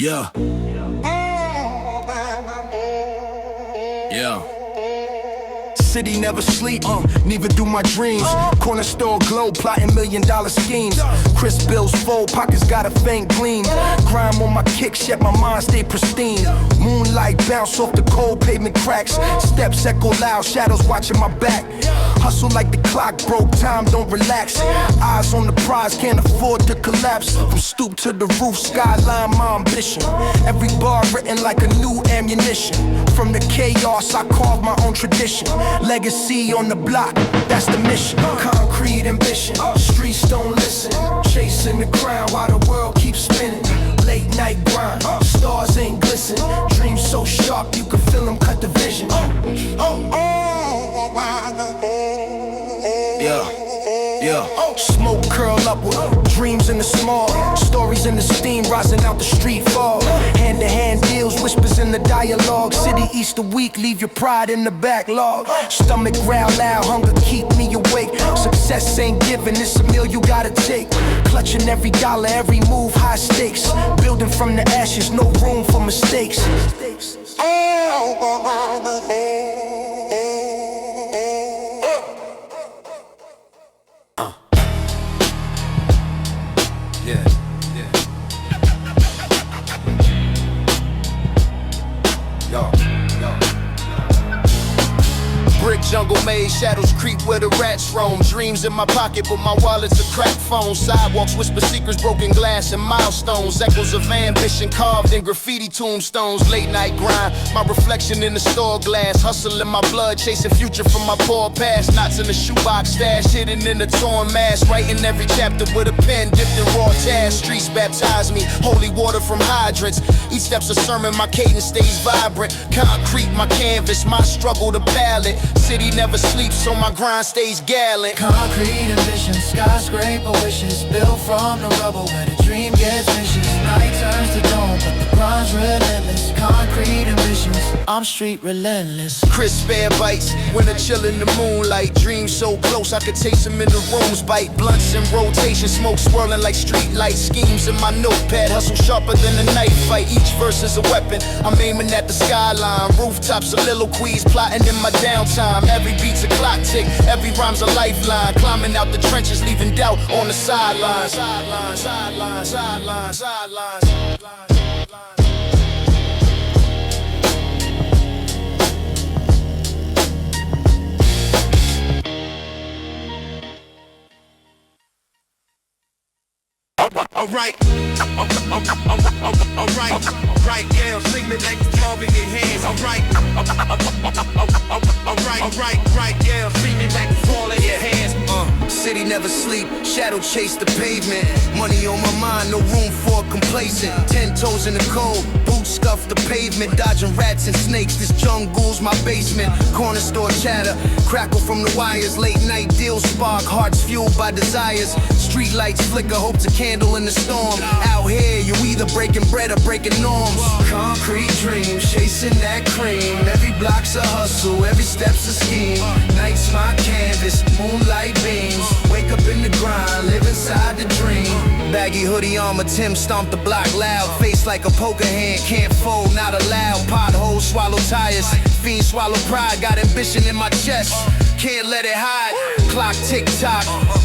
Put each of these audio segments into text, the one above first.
Yeah. Yeah. City never sleep, neither do my dreams. Corner store glow, plotting $1,000,000 schemes. Crisp bills fold, pockets got a faint gleam. Grime on my kicks, yet my mind stay pristine. Moonlight bounce off the cold pavement cracks. Steps echo loud, shadows watching my back. Hustle like the clock broke, time don't relax. Eyes on the prize, can't afford to collapse. From stoop to the roof, skyline my ambition. Every bar written like a new ammunition. From the chaos, I carve my own tradition. Legacy on the block, that's the mission. Concrete ambition, streets don't listen. Chasing the ground while the world keeps spinning. Late night grind, stars ain't glisten. Dreams so sharp you can feel them cut the vision. Yeah. Smoke curl upward, dreams in the small. Stories in the steam rising out the street fog. Hand to hand deals, whispers in the dialogue. City Easter week, leave your pride in the backlog. Stomach growl loud, hunger keep me awake. Success ain't given, it's a meal you gotta take. Clutching every dollar, every move, high stakes. Building from the ashes, no room for mistakes. Brick jungle maze, shadows creep where the rats roam. Dreams in my pocket, but my wallet's a crack phone. Sidewalks whisper secrets, broken glass and milestones. Echoes of ambition carved in graffiti tombstones. Late night grind, my reflection in the store glass. Hustle in my blood, chasing future from my poor past. Knots in the shoebox stash, hidden in the torn mask. Writing every chapter with a pen dipped in raw tash. Streets baptize me, holy water from hydrants. Each step's a sermon, my cadence stays vibrant. Concrete, my canvas, my struggle to palette. City never sleeps, so my grind stays gallant. Concrete ambition, skyscraper wishes, built from the rubble where the dream gets vicious. Night turns to dawn, but the grind's relentless. Concrete ambitions, I'm street relentless. Crisp air bites, winter chill in the moonlight. Dreams so close, I could taste them in the rooms. Bite blunts in rotation, smoke swirling like street lights. Schemes in my notepad, hustle sharper than a knife fight. Each verse is a weapon, I'm aiming at the skyline. Rooftop soliloquies, plotting in my downtime. Every beat's a clock tick, every rhyme's a lifeline. Climbing out the trenches, leaving doubt on the sidelines. Sidelines, sidelines, sidelines, sidelines, sidelines. Alright, yeah, sing me like it's love in your hands. Alright, yeah, sing me like it's all in your hands. City never sleep, shadow chase the pavement. Money on my mind, no room for complacent. 10 toes in the cold, boots scuff the pavement. Dodging rats and snakes, this jungle's my basement. Corner store chatter, crackle from the wires. Late night deals spark, hearts fueled by desires. Street lights flicker, hope's a candle in the storm. Out here, you either breaking bread or breaking norms. Concrete dreams, chasing that cream. Every block's a hustle, every step's a scheme. Night's my canvas, moonlight beams. Wake up in the grind, live inside the dream. Baggy hoodie on my Tim, stomp the block loud. Face like a poker hand, can't fold, not allowed. Potholes, swallow tires, fiend swallow pride. Got ambition in my chest, can't let it hide. Clock tick tock,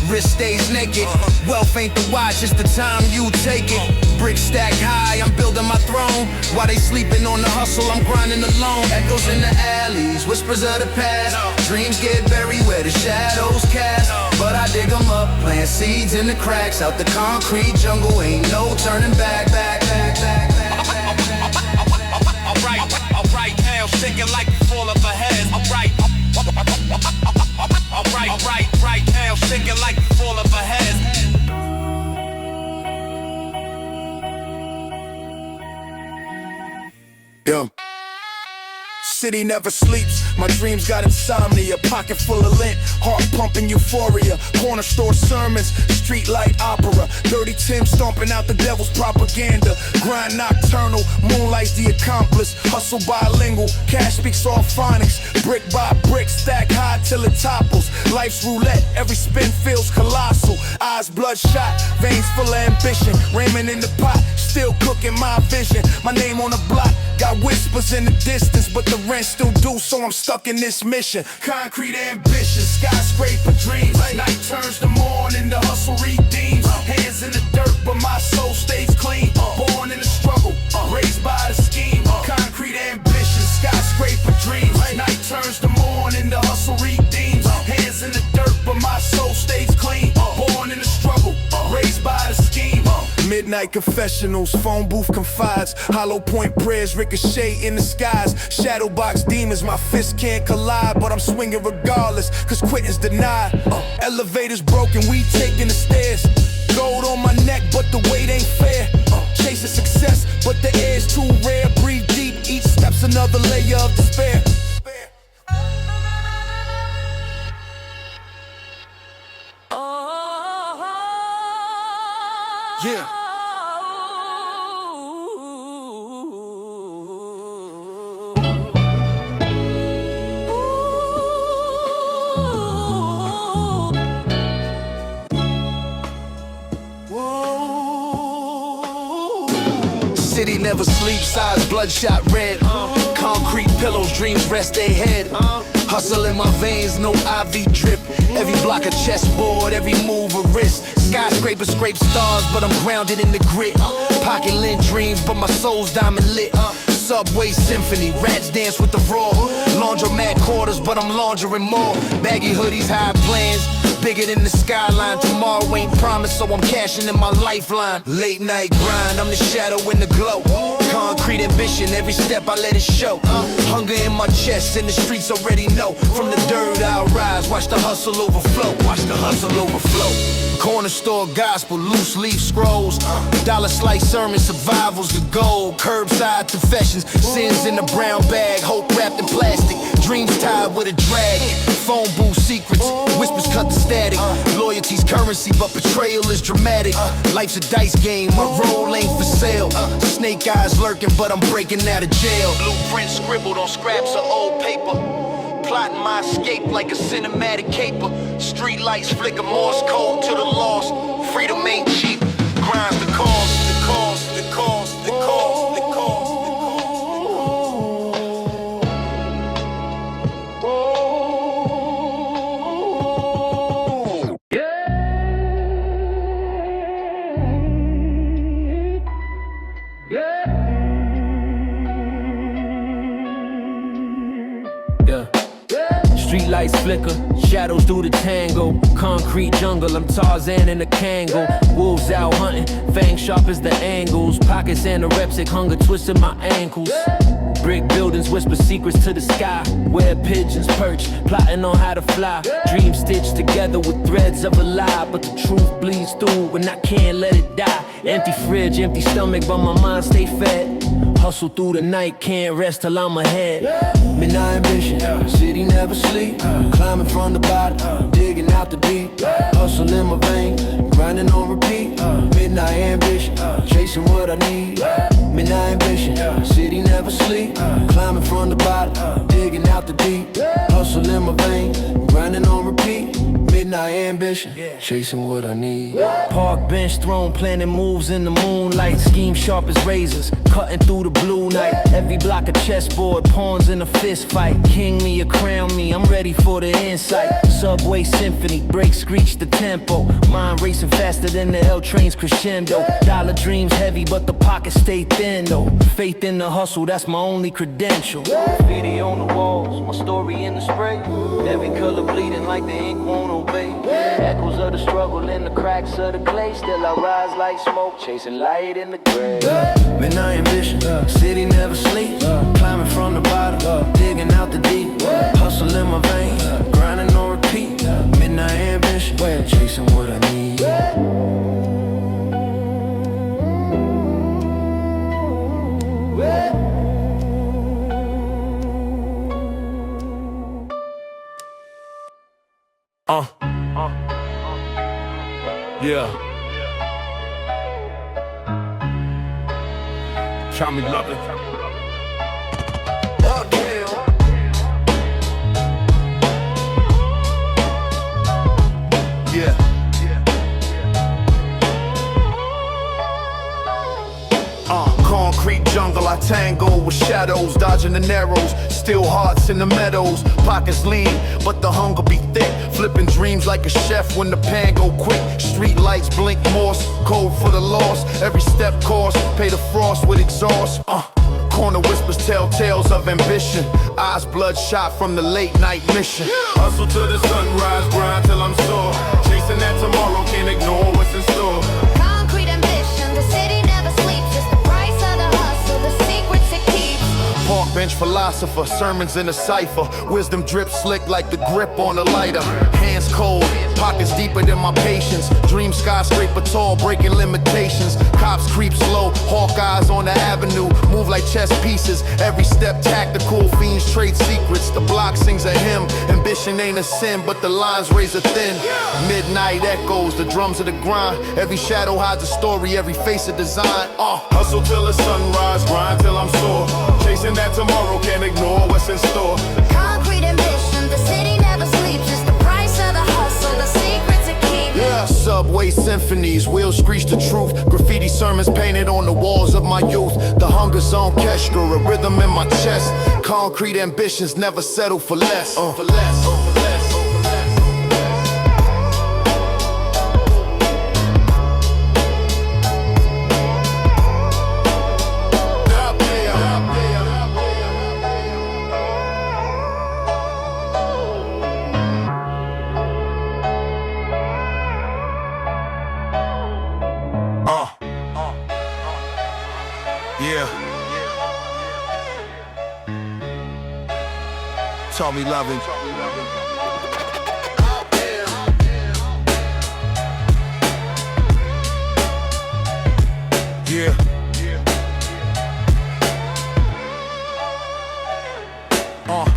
wrist stays naked. Wealth ain't the watch, it's the time you take it. Brick stack high, I'm building my throne. While they sleeping on the hustle, I'm grinding alone. Echoes in the alleys, whispers of the past. Dreams get buried where the shadows cast. But I dig them up, plant seeds in the cracks. Out the concrete jungle, ain't no turning back. Alright, now shaking like you fall off a head. Alright, now shaking like you fall off a head. Yo. city never sleeps. My dreams got insomnia, pocket full of lint, heart pumping euphoria. Corner store sermons, street light opera. Dirty Tim stomping out the devil's propaganda. Grind nocturnal, moonlight's the accomplice. Hustle bilingual, cash speaks all phonics. Brick by brick, stack high till it topples. Life's roulette, every spin feels colossal. Eyes bloodshot, veins full of ambition. Ramen in the pot, still cooking my vision. My name on the block, got whispers in the distance, but the rent still due, so I'm stuck in this mission. Concrete ambition, skyscraper dreams. Night turns to morning, the hustle redeems. Hands in the dirt, but my soul stays clean. Born in the struggle, raised by the scheme. Concrete ambition, skyscraper dreams. Night turns to morning, the hustle redeems. Hands in the dirt, but my soul stays clean. Born in the struggle, raised by the scheme. Midnight confessionals, phone booth confides. Hollow point prayers ricochet in the skies. Shadow box demons, my fists can't collide, but I'm swinging regardless, cause quitting's denied. Elevators broken, we taking the stairs. Gold on my neck, but the weight ain't fair. Chasing success, but the air's too rare. Breathe deep, each step's another layer of despair. Yeah. City never sleeps, eyes bloodshot red. Concrete pillows, dreams rest their head. Hustle in my veins, no IV drip. Every block a chessboard, every move a wrist. Skyscrapers scrape stars, but I'm grounded in the grit. Pocket lint dreams, but my soul's diamond lit. Subway symphony, rats dance with the raw. Laundromat quarters, but I'm laundering more. Baggy hoodies, high plans, bigger than the skyline. Tomorrow ain't promised, so I'm cashing in my lifeline. Late night grind, I'm the shadow in the glow. Concrete ambition, every step I let it show. Hunger in my chest, and the streets already know. From the dirt I'll rise, watch the hustle overflow. Watch the hustle overflow. Corner store gospel, loose leaf scrolls. Dollar slice sermon, survival's the goal. Curbside confessions, sins in a brown bag. Hope wrapped in plastic, dreams tied with a drag. Phone booth secrets, whispers cut the static. Loyalty's currency, but betrayal is dramatic. Life's a dice game, my role ain't for sale. Snake eyes lurking, but I'm breaking out of jail. Blueprints scribbled on scraps of old paper. Plotting my escape like a cinematic caper. Street lights flicker, Morse code to the lost. Freedom ain't cheap, grind's the cost. The cost, the cost, the cost, the cost. Street lights flicker, shadows do the tango. Concrete jungle, I'm Tarzan in a Kango. Wolves out hunting, fangs sharp as the angles. Pockets anorexic, hunger twisting my ankles. Brick buildings whisper secrets to the sky. Where pigeons perch, plotting on how to fly. Dreams stitched together with threads of a lie. But the truth bleeds through and I can't let it die. Empty fridge, empty stomach, but my mind stay fed. Hustle through the night, can't rest till I'm ahead. Midnight ambition, city never sleep. Climbing from the bottom, digging out the deep. Hustle in my veins, grinding on repeat. Midnight ambition, chasing what I need. Midnight ambition, city never sleep. Climbing from the bottom, digging out the deep. Hustle in my veins, grinding on repeat. Midnight ambition, chasing what I need. Park bench throne, planning moves in the moonlight. Scheme sharp as razors, cutting through the blue night. Every block a chessboard, pawns in a fist fight. King me or crown me, I'm ready for the insight. Subway symphony, brakes screech the tempo. Mind racing faster than the L train's crescendo. Dollar dreams heavy, but the pockets stay thin though. Faith in the hustle, that's my only credential. Graffiti on the walls, my story in the spray. Every color bleeding like the ink won't obey. Echoes of the struggle in the cracks of the clay. Still I rise like smoke, chasing light in the gray. Midnight ambition, city never sleep. Climbing from the bottom, digging out the deep. Hustle in my veins, grinding on repeat. Midnight ambition, chasing what I need. Yeah. Try me loving. Yeah. Concrete jungle, I tango with shadows, dodging the narrows, still hearts in the meadows, pockets lean, but the hunger be thick, flipping dreams like a chef when the pan go quick, street lights blink Morse, code for the lost, every step course, pay the frost with exhaust, corner whispers tell tales of ambition, eyes bloodshot from the late night mission. Hustle to the sunrise, grind till I'm sore, chasing that tomorrow, can't ignore what's in store. Concrete ambition, the city never sleeps. It's the price of the hustle, the secrets it keeps. Park bench philosopher, sermons in a cipher, wisdom drip slick like the grip on a lighter. Hands cold, pockets deeper than my patience. Dream skyscraper tall, breaking limitations. Cops creep slow, hawk eyes on the avenue. Move like chess pieces, every step tactical. Fiends trade secrets, the block sings a hymn. Ambition ain't a sin, but the lines razor thin. Midnight echoes, the drums of the grind. Every shadow hides a story, every face a design. Hustle till the sunrise, grind till I'm sore, chasing that tomorrow, can't ignore what's in store. Concrete ambition, the city never sleeps. It's the price of the hustle, the secrets it keeps. Yeah. Subway symphonies, wheels screech the truth. Graffiti sermons painted on the walls of my youth. The hunger zone orchestra, a rhythm in my chest. Concrete ambitions never settle for less. For less. Yeah. Taught me loving. Yeah.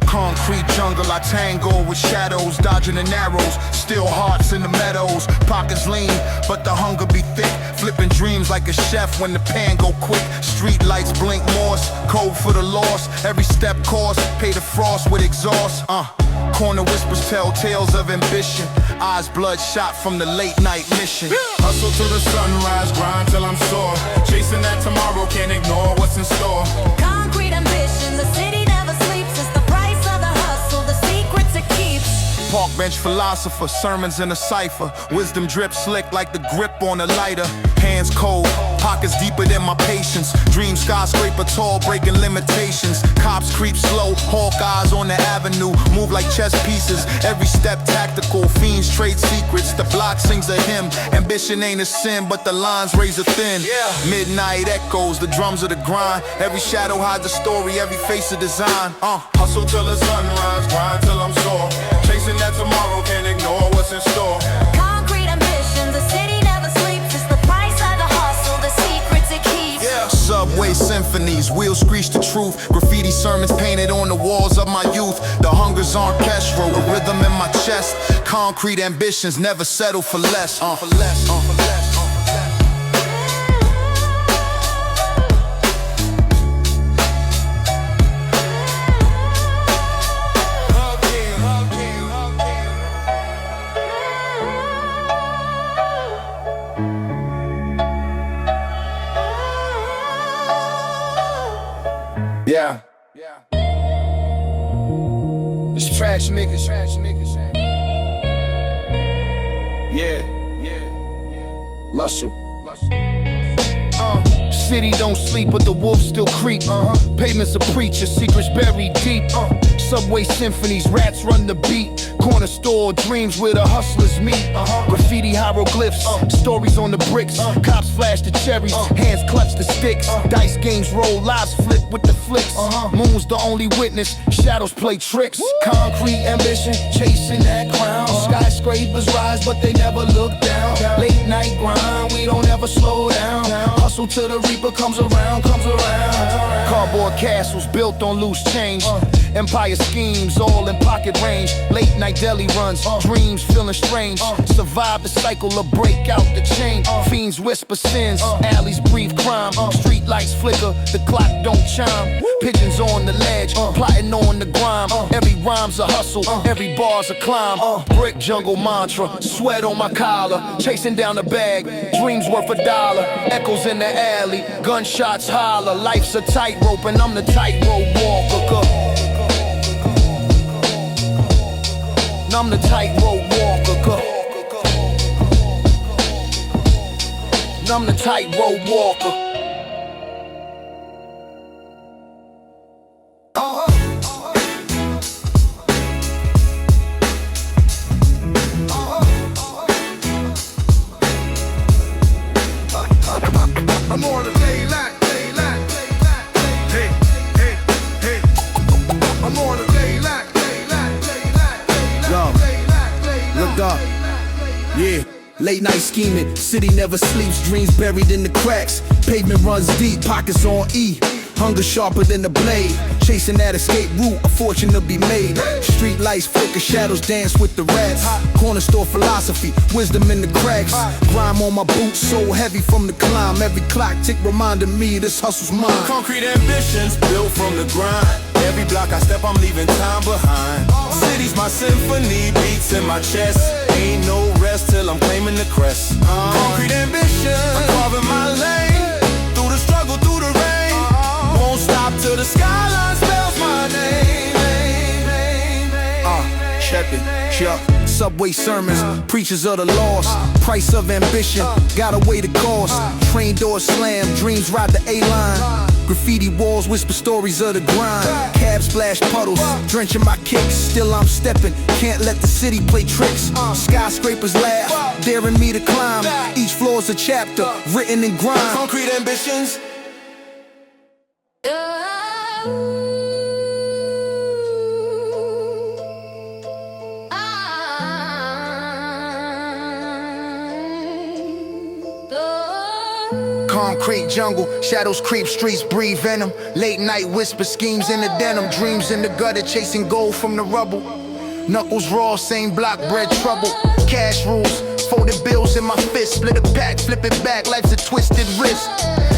Concrete jungle, I tango with shadows, dodging the narrows, still hearts in the meadows, pockets lean, but the hunger be thick, flipping dreams like a chef when the pan go quick, street lights blink Morse, code for the lost, every step course, pay the frost with exhaust, corner whispers tell tales of ambition, eyes bloodshot from the late night mission. Hustle to the sunrise, grind till I'm sore, chasing that tomorrow, can't ignore what's in store. Concrete ambition, the city never sleeps. It's the price of the hustle, the secrets it keeps. Park bench philosopher, sermons in a cipher, wisdom drip slick like the grip on a lighter. Hands cold, pockets deeper than my patience. Dream skyscraper tall, breaking limitations. Cops creep slow, hawk eyes on the avenue. Move like chess pieces, every step tactical. Fiends trade secrets, the block sings a hymn. Ambition ain't a sin, but the lines razor thin. Midnight echoes, the drums of the grind. Every shadow hides a story, every face a design. Hustle till the sunrise, grind till I'm sore, chasing that tomorrow, can't ignore what's in store. Concrete ambition, the city never sleeps. It's the price of the hustle, the secrets it keeps. Subway symphonies, wheels screech the truth. Graffiti sermons painted on the walls of my youth. The hunger's orchestral, a rhythm in my chest. Concrete ambitions never settle for less. For less. Yeah. It's trash niggas. Yeah. Muscle. City don't sleep, but the wolves still creep. Pavements a preacher, secrets buried deep. Subway symphonies, rats run the beat. Corner store dreams where the hustlers meet. Graffiti hieroglyphs, stories on the bricks. Cops flash the cherries, hands clutch the sticks. Dice games roll, lives flip with the flicks. Moon's the only witness, shadows play tricks. Concrete ambition, chasing that crown. Skyscrapers rise, but they never look down. Late night grind, we don't ever slow down. Hustle till the reaper comes around. Cardboard Chessboard castles built on loose change. Empire schemes, all in pocket range. Late night deli runs, dreams feeling strange. Survive the cycle or break out the chain. Fiends whisper sins, alleys breathe crime. Street lights flicker, the clock don't chime. Pigeons on the ledge, plotting on the grime. Every rhyme's a hustle, every bar's a climb. Brick jungle mantra, sweat on my collar. Chasing down the bag, dreams worth $1. Echoes in the alley, gunshots holler. Life's a tightrope and I'm the tightrope walker. I'm the tightrope walker. I'm the tightrope walker. I'm on the daylight. Hey, hey, hey. I'm on the daylight. Look up, yeah. Late night scheming, city never sleeps, dreams buried in the cracks. Pavement runs deep, pockets on E. Hunger sharper than the blade. Chasing that escape route, a fortune to be made. Street lights flicker, shadows dance with the rats. Corner store philosophy, wisdom in the cracks. Grime on my boots, so heavy from the climb. Every clock tick reminding me this hustle's mine. Concrete ambitions built from the grind. Every block I step, I'm leaving time behind. City's my symphony, beats in my chest. Ain't no rest till I'm claiming the crest. Concrete ambition, I'm carving my lane. Through the struggle, through the rain. Won't stop till the skyline spells my name. Check it, Chuck. Subway sermons, preachers of the lost. Price of ambition, gotta weigh the cost. Train doors slam, dreams ride the A-line. Graffiti walls whisper stories of the grind. Cab splash puddles, drenching my kicks. Still I'm stepping, can't let the city play tricks. Skyscrapers laugh, daring me to climb. Each floor's a chapter, written in grime. Concrete ambitions. Concrete jungle, shadows creep, streets breathe venom. Late night whisper schemes in the denim. Dreams in the gutter, chasing gold from the rubble. Knuckles raw, same block, bread trouble. Cash rules, folded bills in my fist. Split a pack, flip it back, life's a twisted wrist.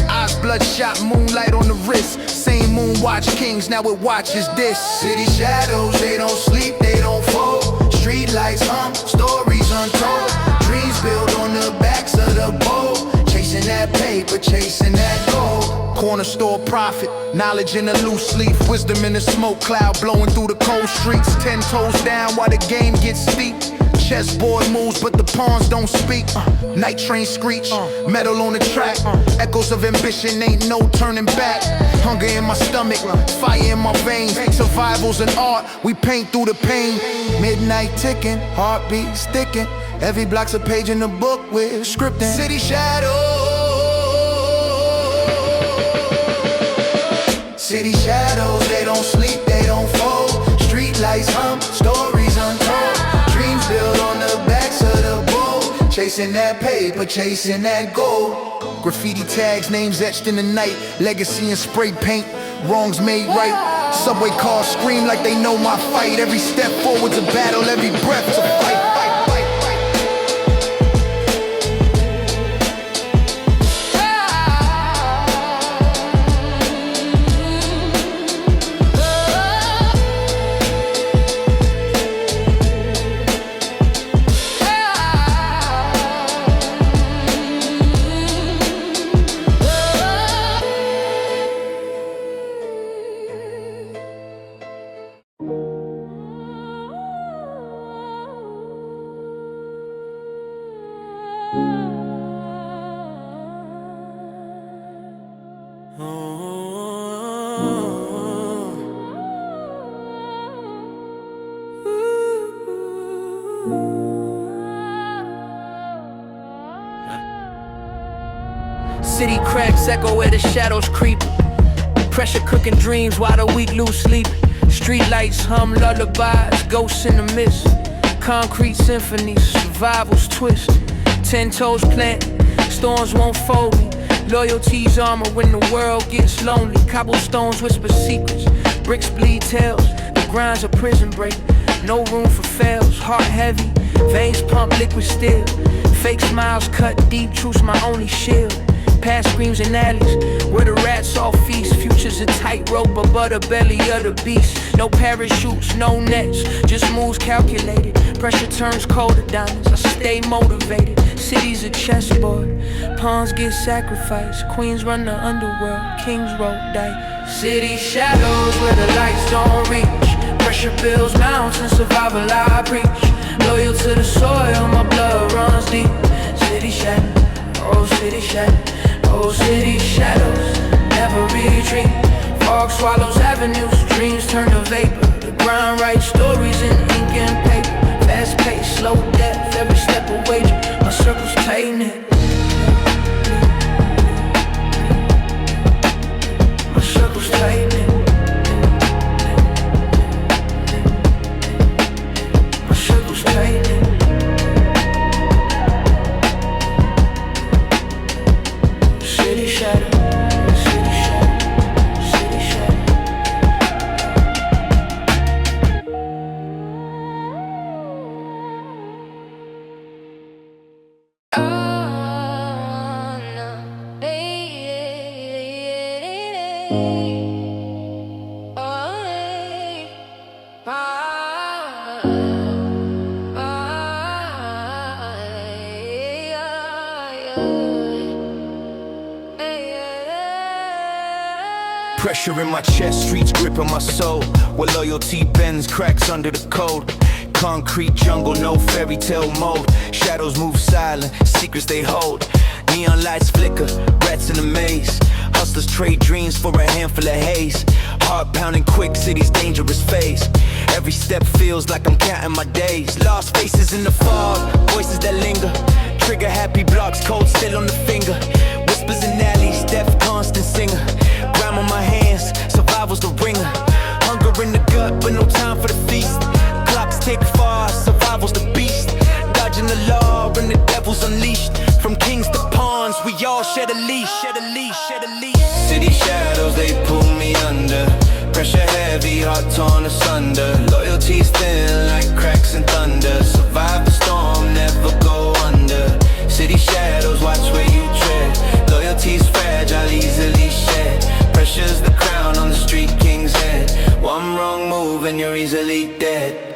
Eyes bloodshot, moonlight on the wrist. Same moon watch kings, now it watches this. City shadows, they don't sleep, they don't fold. Street lights hum, stories untold. Dreams built on the backs of the bold. Chasing that paper, chasing that gold. Corner store profit, knowledge in a loose leaf. Wisdom in a smoke cloud, blowing through the cold streets. 10 toes down while the game gets steep. Chessboard moves, but the pawns don't speak. Night train screech, metal on the track. Echoes of ambition, ain't no turning back. Hunger in my stomach, fire in my veins. Survival's an art, we paint through the pain. Midnight ticking, heartbeat sticking. Every block's a page in the book with scripting. City shadows. City shadows, they don't sleep, they don't fold. Street lights hum, stories untold. Dreams built on the backs of the bold. Chasing that paper, chasing that gold. Graffiti tags, names etched in the night. Legacy in spray paint, wrongs made right. Subway cars scream like they know my fight. Every step forward's a battle, every breath's a fight. City cracks echo where the shadows creep. Pressure cooking dreams while the weak lose sleep. Street lights hum lullabies, ghosts in the mist. Concrete symphonies, survival's twist. 10 toes plant, storms won't fold me. Loyalty's armor when the world gets lonely. Cobblestones whisper secrets, bricks bleed tales. The grind's a prison break, no room for fails. Heart heavy, veins pump liquid steel. Fake smiles cut deep, truth's my only shield. Past screams and alleys, where the rats all feast. Future's a tightrope above the belly of the beast. No parachutes, no nets, just moves calculated. Pressure turns cold to diamonds, I stay motivated. City's a chessboard, pawns get sacrificed. Queens run the underworld, kings roll dice. City shadows where the lights don't reach. Pressure builds mountains, survival I preach. Loyal to the soil, my blood runs deep. City shadows, oh city shadows. Oh, city shadows, never retreat. Fog swallows avenues, dreams turn to vapor. The grind writes stories in ink and paper. Fast pace, slow death, every step a wager. My circle's tight-knit. My circle's tight-knit. My circle's tight-knit. City shadow, city shadow, city shadow. Oh, no, baby. Oh, hey. Pressure in my chest, streets gripping my soul. Where loyalty bends, cracks under the code. Concrete jungle, no fairy tale mode. Shadows move silent, secrets they hold. Neon lights flicker, rats in a maze. Hustlers trade dreams for a handful of haze. Heart pounding quick, city's dangerous phase. Every step feels like I'm counting my days. Lost faces in the fog, voices that linger. Trigger happy blocks, cold still on the finger. Whispers in alleys, deaf constant singer. Grime on my hands, survival's the ringer. Hunger in the gut, but no time for the feast. Clocks tick fast, survival's the beast. Dodging the law and the devil's unleashed. From kings to pawns, we all shed a leash, shed a leash, shed a leash. City shadows, they pull me under. Pressure heavy, heart torn asunder. Loyalty's thin like cracks and thunder. Survive the storm, never go under. City shadows, watch where you tread. Loyalty's fragile, easily shed. Pressure's the crown on the street king's head. One wrong move and you're easily dead.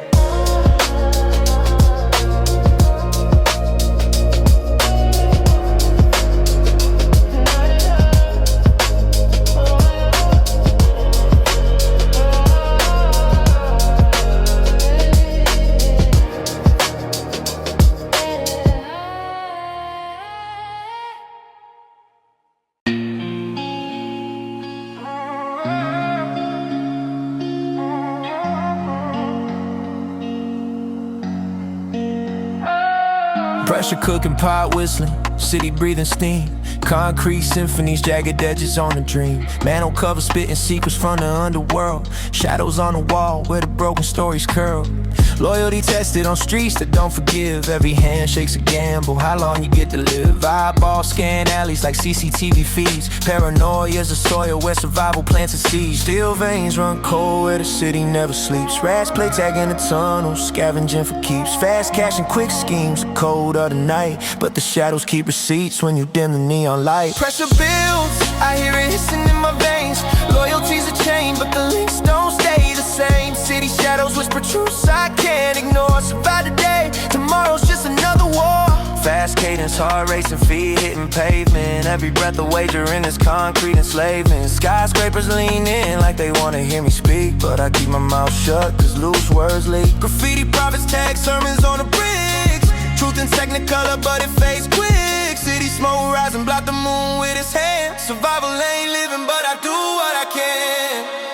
Pressure cooking, pot whistling, city breathing steam. Concrete symphonies, jagged edges on a dream. Man on cover spitting secrets from the underworld. Shadows on the wall where the broken stories curl. Loyalty tested on streets that don't forgive. Every handshake's a gamble, how long you get to live. Eyeball scan alleys like CCTV feeds. Paranoia's a soil where survival plants its seeds. Steel veins run cold where the city never sleeps. Rats play tag in the tunnels, scavenging for keeps. Fast cash and quick schemes, the cold of the night. But the shadows keep receipts when you dim the neon light. Pressure builds, I hear it hissing in my veins. Loyalty's a chain, but the links don't stay the same. City shadows whisper truths I can't ignore. Survive today, tomorrow's just another war. Fast cadence, heart racing, feet hitting pavement. Every breath a wager in this concrete enslavement. Skyscrapers lean in like they wanna hear me speak, but I keep my mouth shut cause loose words leak. Graffiti prophets tag sermons on the bricks. Truth in technicolor but it fades quick. City smoke rise and block the moon with his hand. Survival ain't living but I do what I can.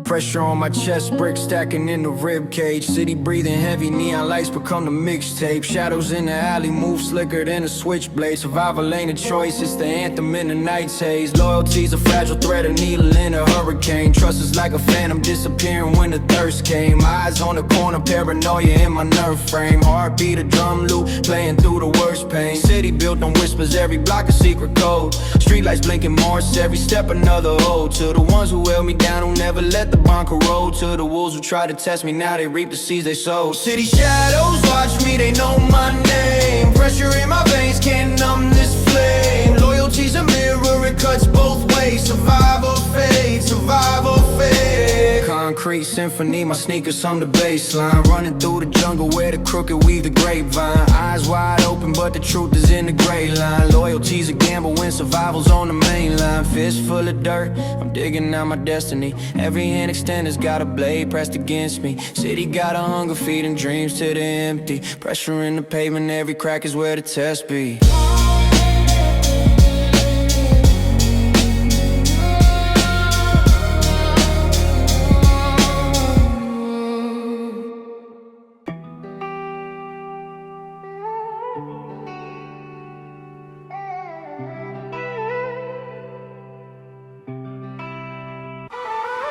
Pressure on my chest, bricks stacking in the rib cage. City breathing heavy, neon lights become the mixtape. Shadows in the alley move slicker than a switchblade. Survival ain't a choice, it's the anthem in the night's haze. Loyalty's a fragile thread, a needle in a hurricane. Trust is like a phantom disappearing when the thirst came. Eyes on the corner, paranoia in my nerve frame. Heartbeat a drum loop, playing through the worst pain. City built on whispers, every block a secret code. Streetlights blinking Morse, every step another ode. To the ones who held me down, who never let the bond corrode. To the wolves who try to test me, now they reap the seeds they sowed. City shadows watch me, they know my name. Pressure in my veins can't numb this flame. Loyalty's a mirror, it cuts both ways. Survive or fade, survive or fade. Concrete symphony, my sneakers on the baseline. Running through the jungle where the crooked weave the grapevine. Eyes wide open but the truth is in the gray line. Loyalty's a gamble when survival's on the main line. Fist full of dirt, I'm digging out my destiny. Every hand extender's got a blade pressed against me. City got a hunger feeding dreams to the empty. Pressure in the pavement, every crack is where the test be.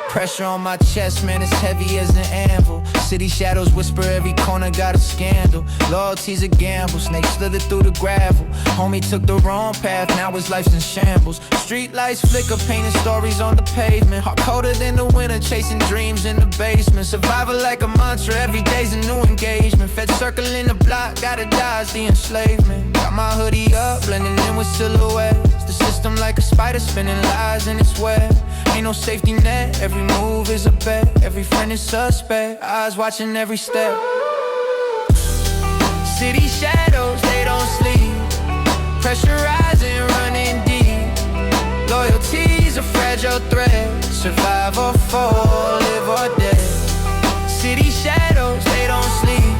Pressure on my chest, man, it's heavy as an anvil. City shadows whisper, every corner got a scandal. Loyalty's a gamble, snakes slithered through the gravel. Homie took the wrong path, now his life's in shambles. Street lights flicker, painting stories on the pavement. Heart colder than the winter, chasing dreams in the basement. Survival like a mantra, every day's a new engagement. Fed circling the block, gotta dodge the enslavement. Got my hoodie up, blending in with silhouettes. The system like a spider spinning lies in its web. Ain't no safety net, every move is a bet. Every friend is suspect, eyes watching every step. City shadows, they don't sleep. Pressurizing, running deep. Loyalty's a fragile thread. Survive or fall, live or dead. City shadows, they don't sleep.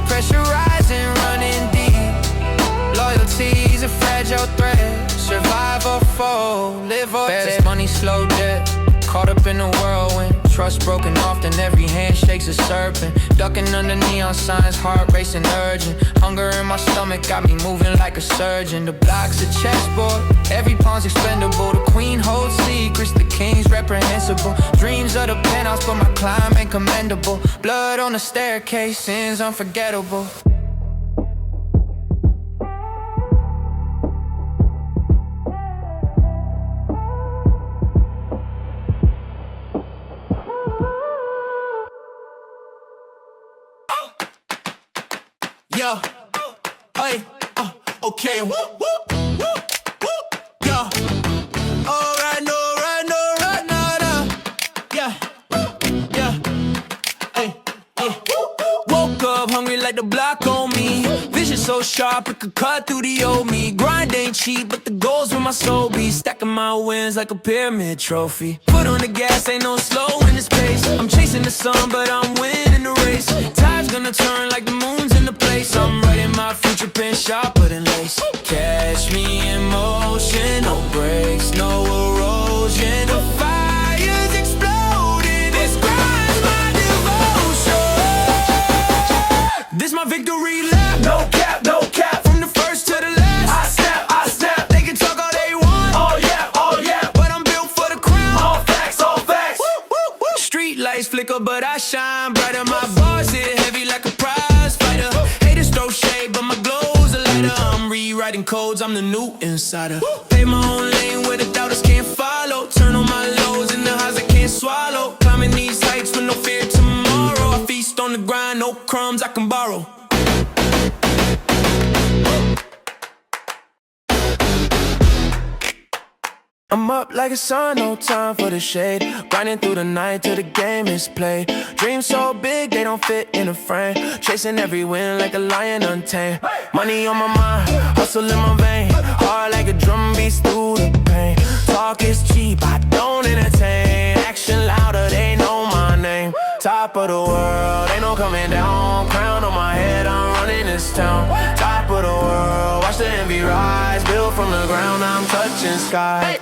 Pressurizing, running deep. Loyalty's a fragile thread. Survive or fall, live or dead. Fast money, slow death. Caught up in the whirlwind. Trust broken often, every handshake's a serpent. Ducking under neon signs, heart racing urgent. Hunger in my stomach got me moving like a surgeon. The block's a chessboard, every pawn's expendable. The queen holds secrets, the king's reprehensible. Dreams of the penthouse, but my climb ain't commendable. Blood on the staircase, sins unforgettable. Yo, hey, okay, woo, woo, woo, woo, yo. Alright, no, yeah, yeah, hey, yeah. Woke up hungry like the block on me. Vision so sharp it could cut through the old me. Grind ain't cheap, but the goals where my soul be. Stacking my wins like a pyramid trophy. Foot on the gas, ain't no slow in this pace. I'm chasing the sun, but I'm winning the race. Tide's gonna turn like the moon's in the place. I'm writing my future, pen sharper than lace. Catch me in motion, no brakes, no erosion. The fire's exploding, this grind's my devotion. This my victory lap. No cap, no cap. From the first to the last, I snap. they can talk all they want. Oh yeah. But I'm built for the crown. All facts, all facts. Street lights flicker, but I shine brighter. My bars hit heavy like a prize fighter. Haters throw shade, but my glow's a lighter. I'm rewriting codes, I'm the new insider. Pay my own lane where the doubters can't follow. Turn on my lows in the highs I can't swallow. Climbing these heights with no fear tomorrow. I feast on the grind, no crumbs I can borrow. I'm up like a sun, no time for the shade. Grinding through the night till the game is played. Dreams so big, they don't fit in a frame. Chasing every win like a lion untamed. Money on my mind, hustle in my vein. Hard like a drum beats through the pain. Talk is cheap, I don't entertain. Action louder, they know my name. Top of the world, ain't no coming down. Crown on my head, I'm running this town. Top of the world, watch the envy rise. Built from the ground, I'm touching sky.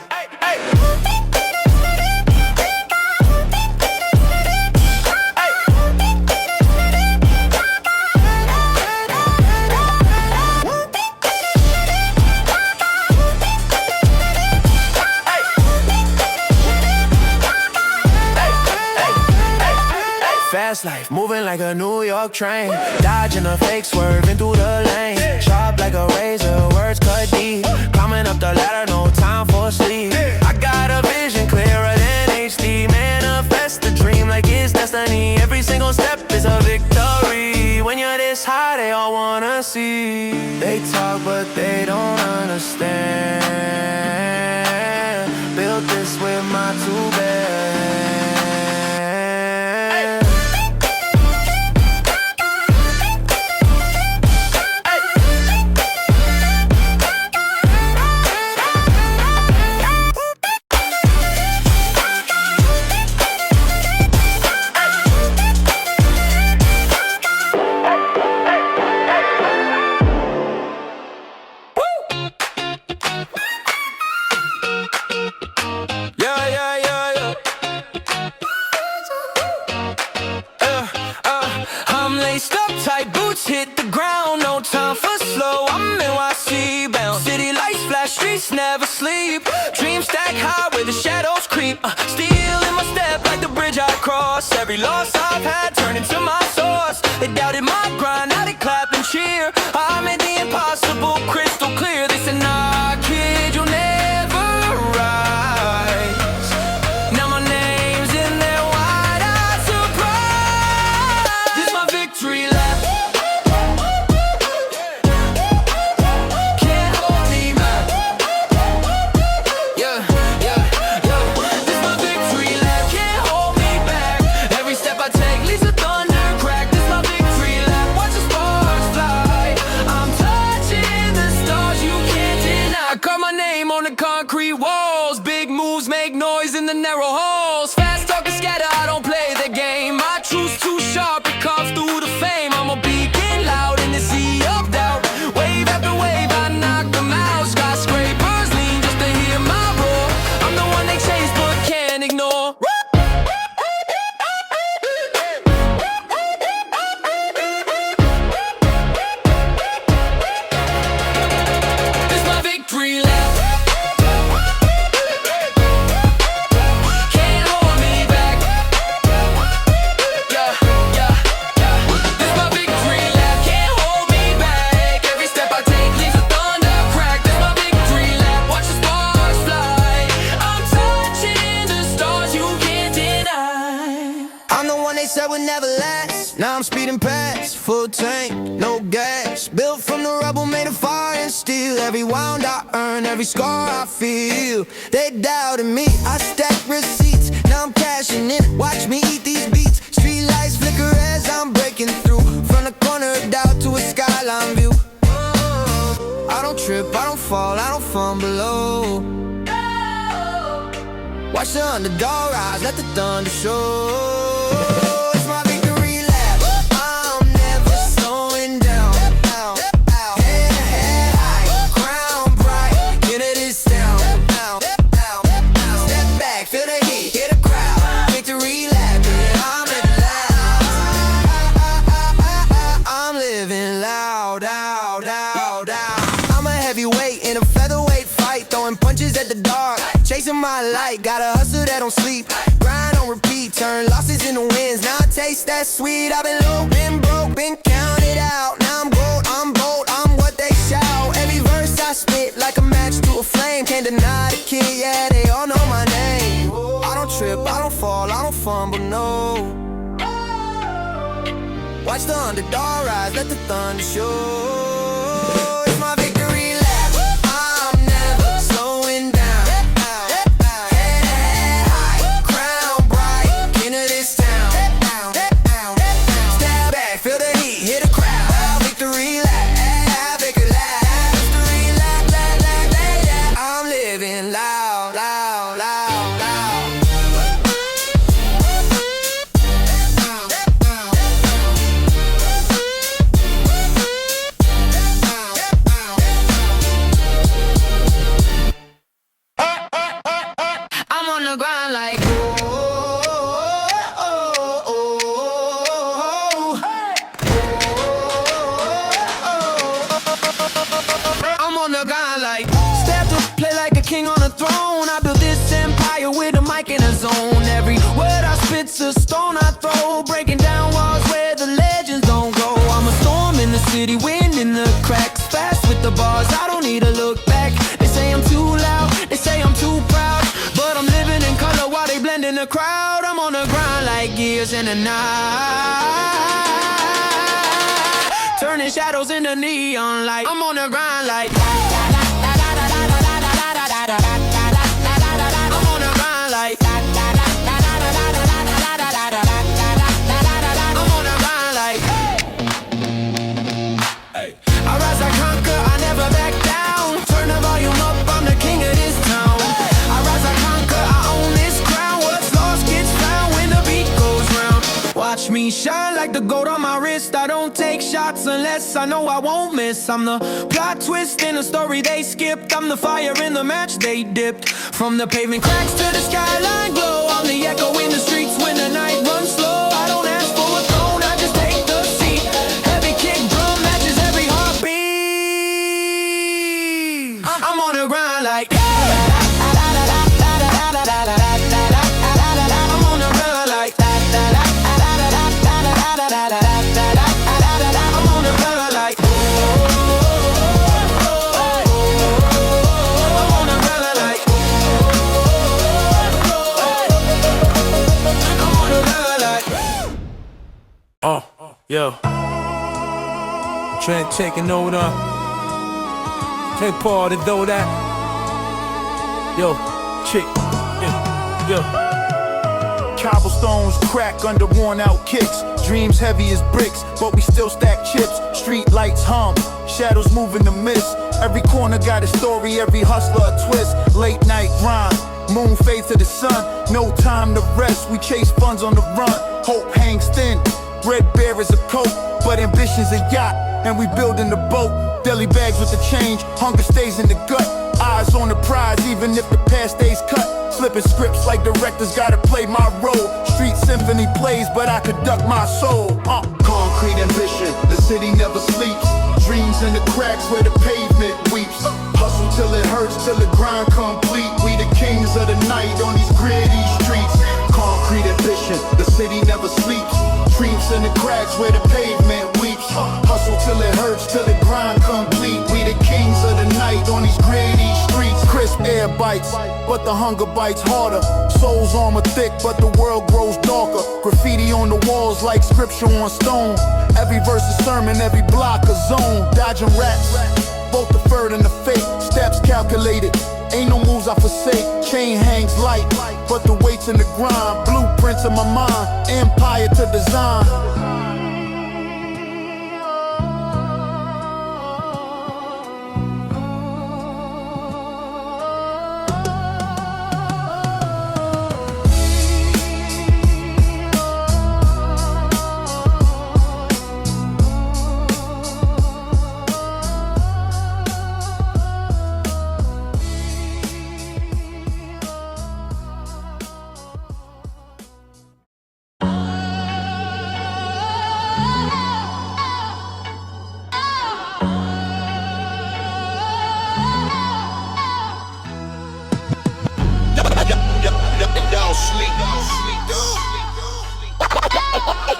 fast life, moving like a New York train. Dodging a fake, swerving through the lane. Sharp like a razor, words cut deep. Climbing up the ladder, no time for sleep. I got a vision clearer than HD. Manifest the dream like it's destiny. Every single step is a victory. When you're this high, they all wanna see. They talk, but they don't understand. Built this with my 2 bare hands. Tight boots hit the ground, no time for slow. I'm NYC bound. City lights flash, streets never sleep. Dreams stack high where the shadows creep. Steel in my step like the bridge I cross. Every loss I've had turned into my source. They doubted my grind, now they clap and cheer. I made the impossible crystal clear. They said, nah, kid, you'll never rise. Now my name's in their wide-eyed surprise. This my victory lap. Concrete walls, big moves make noise in the narrow halls. Fast talk and scatter, I don't play the game. My truth's too sharp, it carves through the fame. I'm a beacon loud in the sea of doubt. Wave after wave, I knock them out. Skyscrapers lean just to hear my roar. I'm the one they chase but can't ignore. This my victory lap. Said would never last. Now I'm speeding past, full tank, no gas. Built from the rubble, made of fire and steel. Every wound I earn, every scar I feel. They doubted me, I stack receipts. Now I'm cashing in, watch me eat these beats. Street lights flicker as I'm breaking through. From the corner of doubt to a skyline view. I don't trip, I don't fall, I don't fumble. Watch the underdog rise, let the thunder show. Chasing my light, got a hustle that don't sleep. Grind on repeat, turn losses into wins. Now I taste that sweet. I've been low, been broke, been counted out. Now I'm gold, I'm bold, I'm what they shout. Every verse I spit like a match to a flame. Can't deny the kid, yeah, they all know my name. I don't trip, I don't fall, I don't fumble, no. Watch the underdog rise, let the thunder show. It's my victory lap, I'm never slowing down. King on the throne, I built this empire. fire with a mic in a zone. Every word I spit's a stone I throw, breaking down walls where the legends don't go. I'm a storm in the city, wind in the cracks, fast with the bars, I don't need to look back. They say I'm too loud, they say I'm too proud, but I'm living in color while they blend in the crowd. I'm on the grind like years in the night, turning shadows into neon light. I'm on the grind like I'm on the grind like I'm on the grind like I rise, I conquer, I never back down. Turn the volume up, I'm the king of this town. I rise, I conquer, I own this crown. What's lost gets found when the beat goes round. Watch me shine like the gold on my wrist. I don't take shots unless I know I won't miss. I'm the plot twist in a story they skipped. I'm the fire in the match they dipped. From the pavement cracks to the skyline glow, I'm the echo in the streets when the night runs slow. I don't ask for a throne, I just take the seat. Heavy kick drum matches every heartbeat. I'm on the grind like I'm on the grind like I'm on the grind like I'm on the grind like I'm on the grind like Yo, Trent taking over. Hey, Paul, to do that. Yo, chick, yo. Cobblestones crack under worn out kicks. Dreams heavy as bricks, but we still stack chips. Street lights hum, shadows move in the mist. Every corner got a story, every hustler a twist. Late night grind, moon fades to the sun. No time to rest, we chase funds on the run. Hope hangs thin, red bear is a coat, but ambition's a yacht, and we building the boat. Deli bags with the change, hunger stays in the gut. Eyes on the prize, even if the past stays cut. Flipping scripts like directors gotta play my role. Street symphony plays, but I conduct my soul. Concrete ambition, the city never sleeps. Dreams in the cracks where the pavement weeps. Hustle till it hurts, till the grind complete. We the kings of the night on these gritty streets. Concrete ambition, the city never sleeps. Dreams in the cracks where the pavement weeps. Hustle till it hurts, till the grind complete. We the kings of the night on these gritty streets. Crisp air bites, but the hunger bites harder. Soul's armor thick, but the world grows darker. Graffiti on the walls like scripture on stone. Every verse a sermon, every block a zone. Dodging rats, both the third and the fake. Steps calculated, ain't no moves I forsake. Chain hangs light, but the weight's in the grind. Blueprints in my mind, empire to design.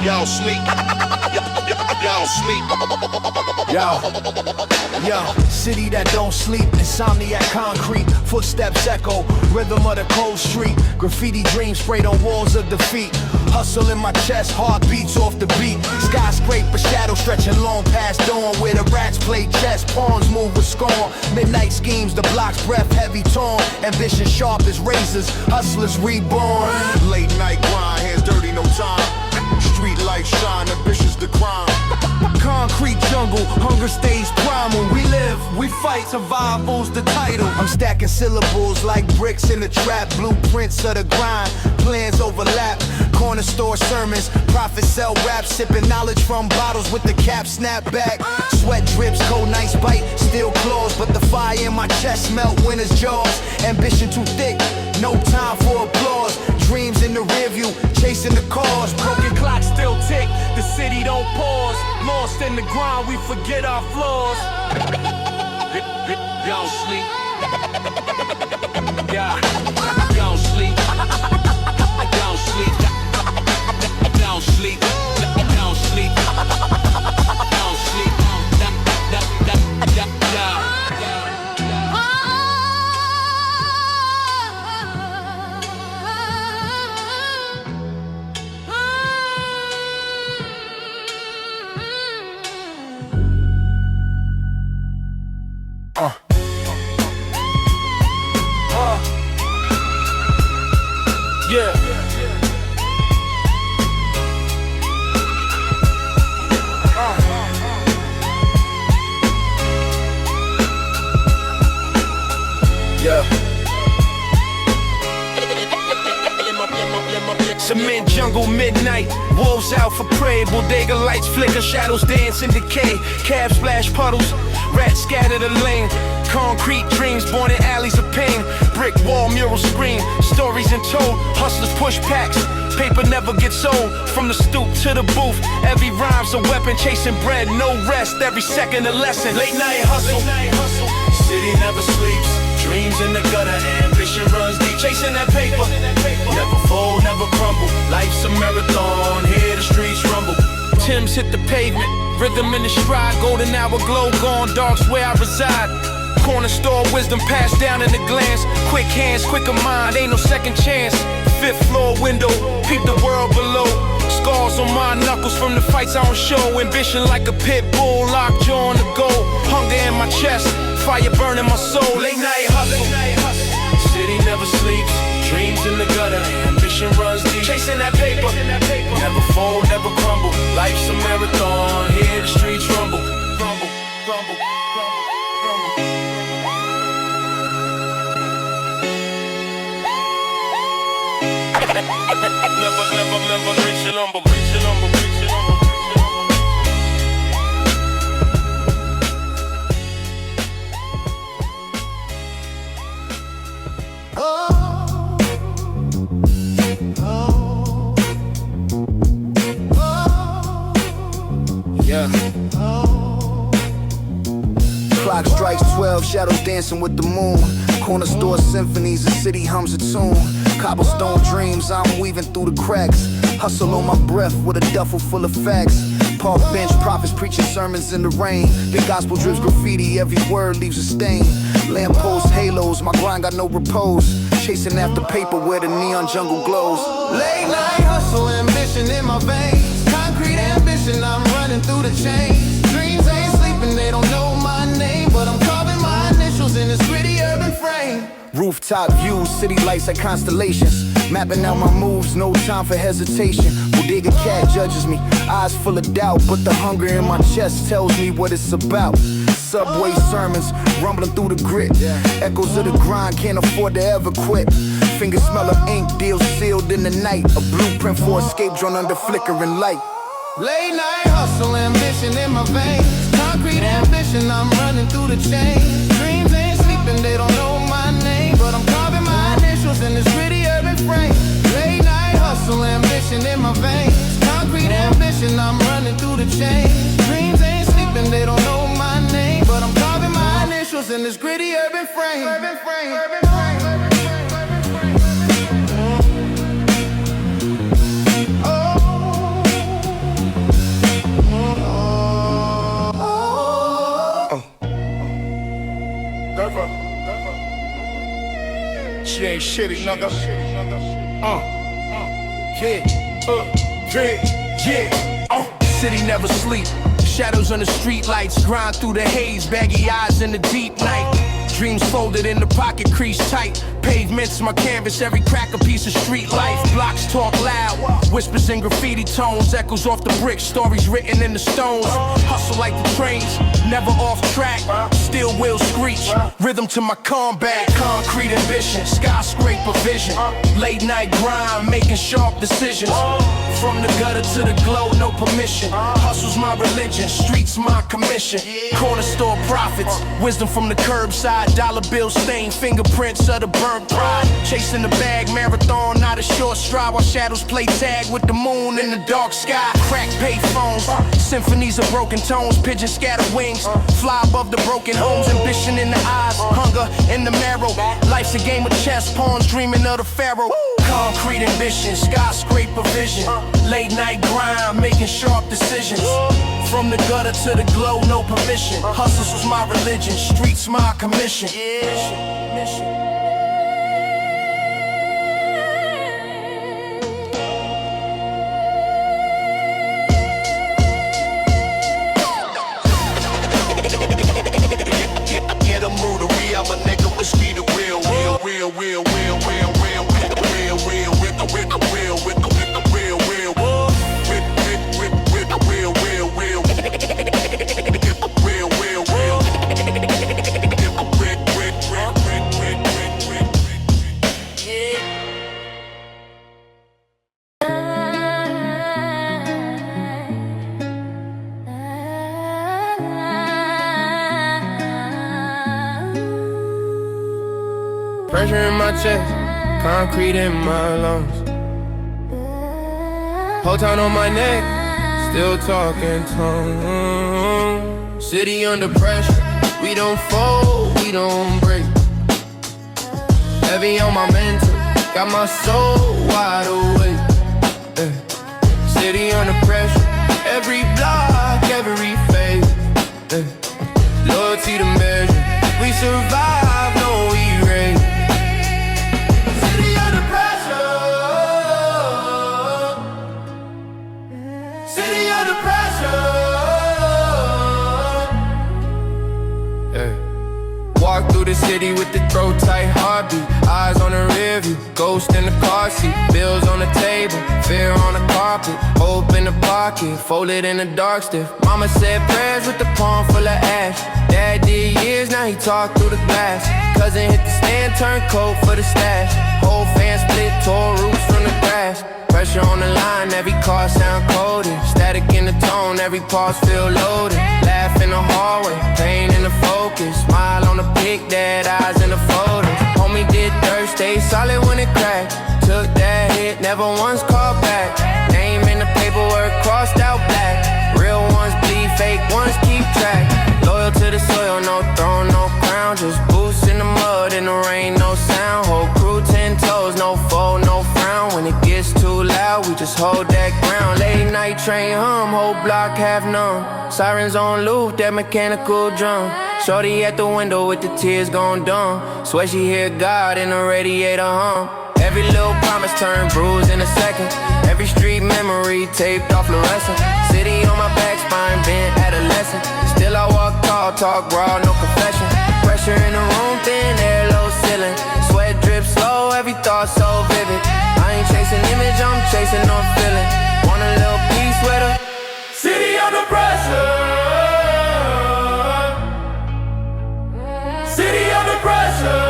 Y'all sleep. Y'all sleep. Yo, city that don't sleep, insomniac concrete, footsteps echo, rhythm of the cold street, graffiti dreams sprayed on walls of defeat. Hustle in my chest, heartbeats off the beat. Skyscraper shadow stretching long past dawn, where the rats play chess, pawns move with scorn. Midnight schemes, the block's breath heavy torn. Ambition sharp as razors, hustlers reborn. Late night grind, hands dirty, no time. Street light shine, ambitious the crime. Concrete jungle, hunger stays primal. We live, we fight, survival's the title. I'm stacking syllables like bricks in the trap. Blueprints of the grind, plans overlap. Corner store sermons, prophets sell raps. Sipping knowledge from bottles with the cap snap back. Sweat drips, cold nights bite, steel claws. But the fire in my chest melt winter's jaws. Ambition too thick, no time for applause. Dreams in the rear view, chasing the cause. Broken clocks still tick, the city don't pause. Lost in the grind, we forget our flaws. Y'all sleep. Yeah, y'all sleep. Yeah. Yeah. Cement jungle midnight, wolves out for prey. Bodega lights flicker, shadows dance and decay. Cab splash puddles, rats scatter the lane. Concrete dreams born in alleys of pain. Brick wall murals scream, stories untold. Hustlers push packs, paper never gets old. From the stoop to the booth, every rhyme's a weapon. Chasing bread, no rest, every second a lesson. Late night hustle, City never sleeps, dreams in the gutter, ambition runs deep. Chasing that paper, never fold, never crumble. Life's a marathon, hear the streets rumble. Tim's hit the pavement, rhythm in the stride. Golden hour glow, gone dark's where I reside. Corner store wisdom passed down in a glance. Quick hands, quicker mind, ain't no second chance. Fifth floor window, peep the world below. Scars on my knuckles from the fights I don't show. Ambition like a pit bull, lockjaw on the go. Hunger in my chest, fire burning my soul. Late night hustle, City never sleeps, dreams in the gutter, ambition runs deep. chasing that paper. Never fold, never crumble. Life's a marathon, hear the streets rumble. Rumble, rumble, rumble, rumble. Never reach your number, reach your number, reach your number. Yeah. Clock strikes 12, shadows dancing with the moon. Corner store symphonies, the city hums a tune. Cobblestone dreams, I'm weaving through the cracks. Hustle on my breath with a duffel full of facts. Park bench prophets preaching sermons in the rain. Big gospel drips graffiti, every word leaves a stain. Lamppost halos, my grind got no repose. Chasing after paper where the neon jungle glows. Late night hustle, ambition in my veins. Concrete ambition, I'm running through the chains. Dreams ain't sleeping, they don't know my name, but I'm carving my initials in this gritty urban frame. Rooftop views, city lights like constellations. Mapping out my moves, no time for hesitation. Bodega cat judges me, eyes full of doubt, but the hunger in my chest tells me what it's about. Subway sermons, rumbling through the grit. Echoes of the grind, can't afford to ever quit. Fingers smell of ink, deals sealed in the night. A blueprint for escape drawn under flickering light. Late night hustle, ambition in my veins. Concrete ambition, I'm running through the chains. Dreams ain't sleeping, they don't know my name, but I'm carving my initials in this gritty urban frame. Late night hustle, ambition in my veins. Concrete ambition, I'm running through the chains. Dreams ain't sleeping, they don't know my name, but I'm carving my initials in this gritty urban frame. Urban frame, urban frame, urban frame. She ain't shitty, nigga. City never sleep. Shadows on the street lights, grind through the haze, baggy eyes in the deep night. Dreams folded in the pocket, crease tight. Pavements, my canvas, every crack a piece of street life. Blocks talk loud, whispers in graffiti tones, echoes off the bricks, stories written in the stones. Hustle like the trains, never off track. Steel wheels screech, rhythm to my combat. Concrete ambition, skyscraper vision. Late night grind, making sharp decisions. From the gutter to the glow, no permission. Hustle's my religion, streets my commission. Corner store profits, wisdom from the curbside. Dollar bill stain, fingerprints of the burnt pride. Chasing the bag, marathon, not a short stride. While shadows play tag with the moon in the dark sky. Crack pay phones, symphonies of broken tones. Pigeons scatter wings, fly above the broken homes. Ambition in the eyes, hunger in the marrow. Life's a game of chess, pawns dreaming of the pharaoh. Concrete ambition, skyscraper vision. Late night grind, making sharp decisions. From the gutter to the glow, no permission. Hustles was my religion, streets my commission. Mission. Get a mood, I'm a nigga, whiskey the real. Pressure in my chest, concrete in my lungs. Whole time on my neck, still talking tongue. City under pressure, we don't fold, we don't break. Heavy on my mental, got my soul wide awake. City under pressure, every block, every phase. Loyalty to measure, we survive, no erase. City under pressure, city under pressure. Walk through the city with the throat tight heartbeat, eyes on the rear view, ghost in the car seat, bills on the table, fear on the carpet, hope in the pocket, folded in the dark stiff. Mama said prayers with the palm full of ash. Dad did years, now he talked through the glass. Cousin hit the stand, turned coat for the stash. Whole fan split, tore roots from the grass. Pressure on the line, every car sound coded. Static in the tone, every pause feel loaded. Laugh in the hallway, pain in the focus. Smile on the pic, dead eyes in the photos. Homie did dirt, stay solid when it cracked. Took that hit, never once called back. Name in the paperwork, crossed out black. Real ones bleed, fake ones keep track. Loyal to the soil, no throne, no crown. Just boots in the mud, in the rain, no sound. Whole crew 10 toes, no fold, no frown. When it gets too loud, we just hold that ground. Late night train hum, whole block half numb. Sirens on loop, that mechanical drum. Shorty at the window with the tears gone dumb. Swear she hear God in the radiator hum. Every little promise turned bruised in a second. Every street memory taped off fluorescent. City on my back, spine bent, adolescent. Still I walk tall, talk raw, no confession. Pressure in the room, thin air, low ceiling. Sweat drip slow, every thought so vivid. I ain't chasing image, I'm chasing no feeling. Want a little piece with her. City under pressure. City under pressure.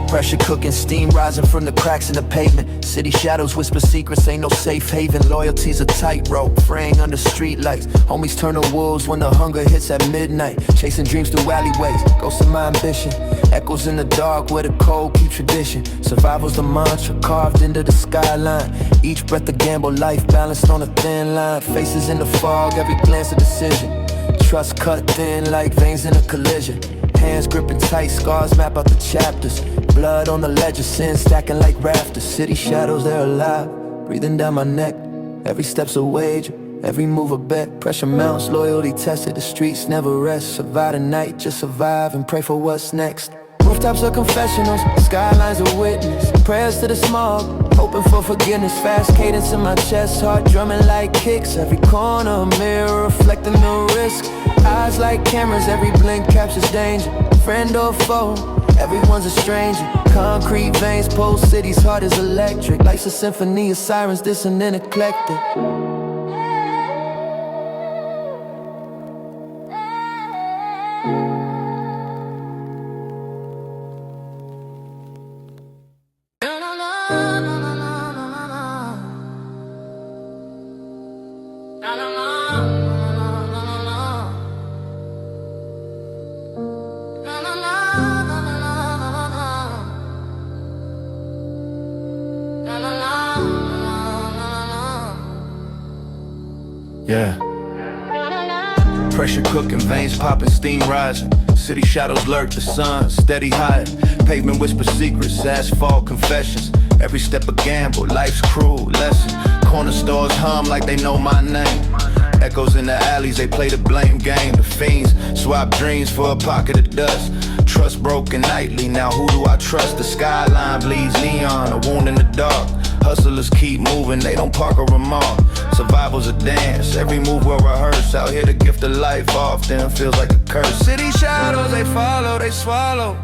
Pressure cooking, steam rising from the cracks in the pavement. City shadows whisper secrets, ain't no safe haven. Loyalty's a tightrope, fraying under streetlights. Homies turn to wolves when the hunger hits at midnight. Chasing dreams through alleyways, ghosts of my ambition. Echoes in the dark where the cold keep tradition. Survival's the mantra carved into the skyline. Each breath a gamble, life balanced on a thin line. Faces in the fog, every glance a decision. Trust cut thin like veins in a collision. Hands gripping tight, scars map out the chapters. Blood on the ledger, sin stacking like rafters. City shadows, they're alive, breathing down my neck. Every step's a wager, every move a bet. Pressure mounts, loyalty tested, the streets never rest. Survive the night, just survive and pray for what's next. Rooftops are confessionals, skylines are witness. Prayers to the smog, hoping for forgiveness. Fast cadence in my chest, heart drumming like kicks. Every corner a mirror reflecting the risk. Eyes like cameras, every blink captures danger. Friend or foe, everyone's a stranger. Concrete veins pulse, city's heart is electric. Life's a symphony of sirens, dissonant, eclectic. Yeah. Pressure cooking, veins popping, steam rising. City shadows lurk, the sun steady high. Pavement whisper secrets, asphalt confessions. Every step a gamble, life's cruel lesson. Corner stores hum like they know my name. Echoes in the alleys, they play the blame game. The fiends swap dreams for a pocket of dust. Trust broken nightly, now who do I trust? The skyline bleeds neon, a wound in the dark. Hustlers keep moving, they don't park or remark. Survival's a dance, every move well rehearsed. Out here the gift of life often feels like a curse. City shadows, they follow, they swallow.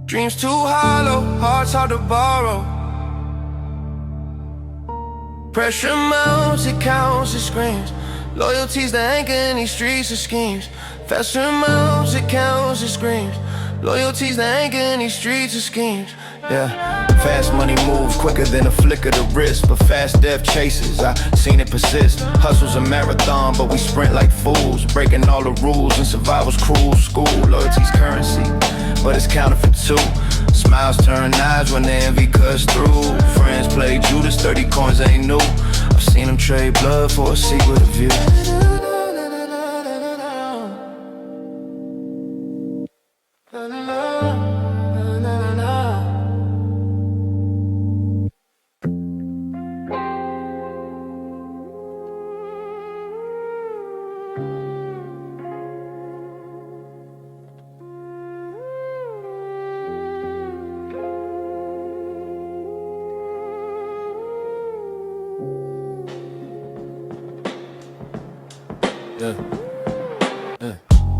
Dreams too hollow, hearts hard to borrow. Pressure mounts, it counts, it screams. Loyalty's the anchor in these streets of schemes. Faster mounts, it counts, it screams. Loyalty's the anchor in these streets of schemes. Yeah, fast money moves quicker than a flick of the wrist, but fast death chases, I seen it persist. Hustle's a marathon, but we sprint like fools, breaking all the rules and survival's cruel. School, loyalty's currency, but it's counterfeit too. Smiles turn knives when the envy cuts through. Friends play Judas, 30 coins ain't new. I've seen them trade blood for a seat with a view.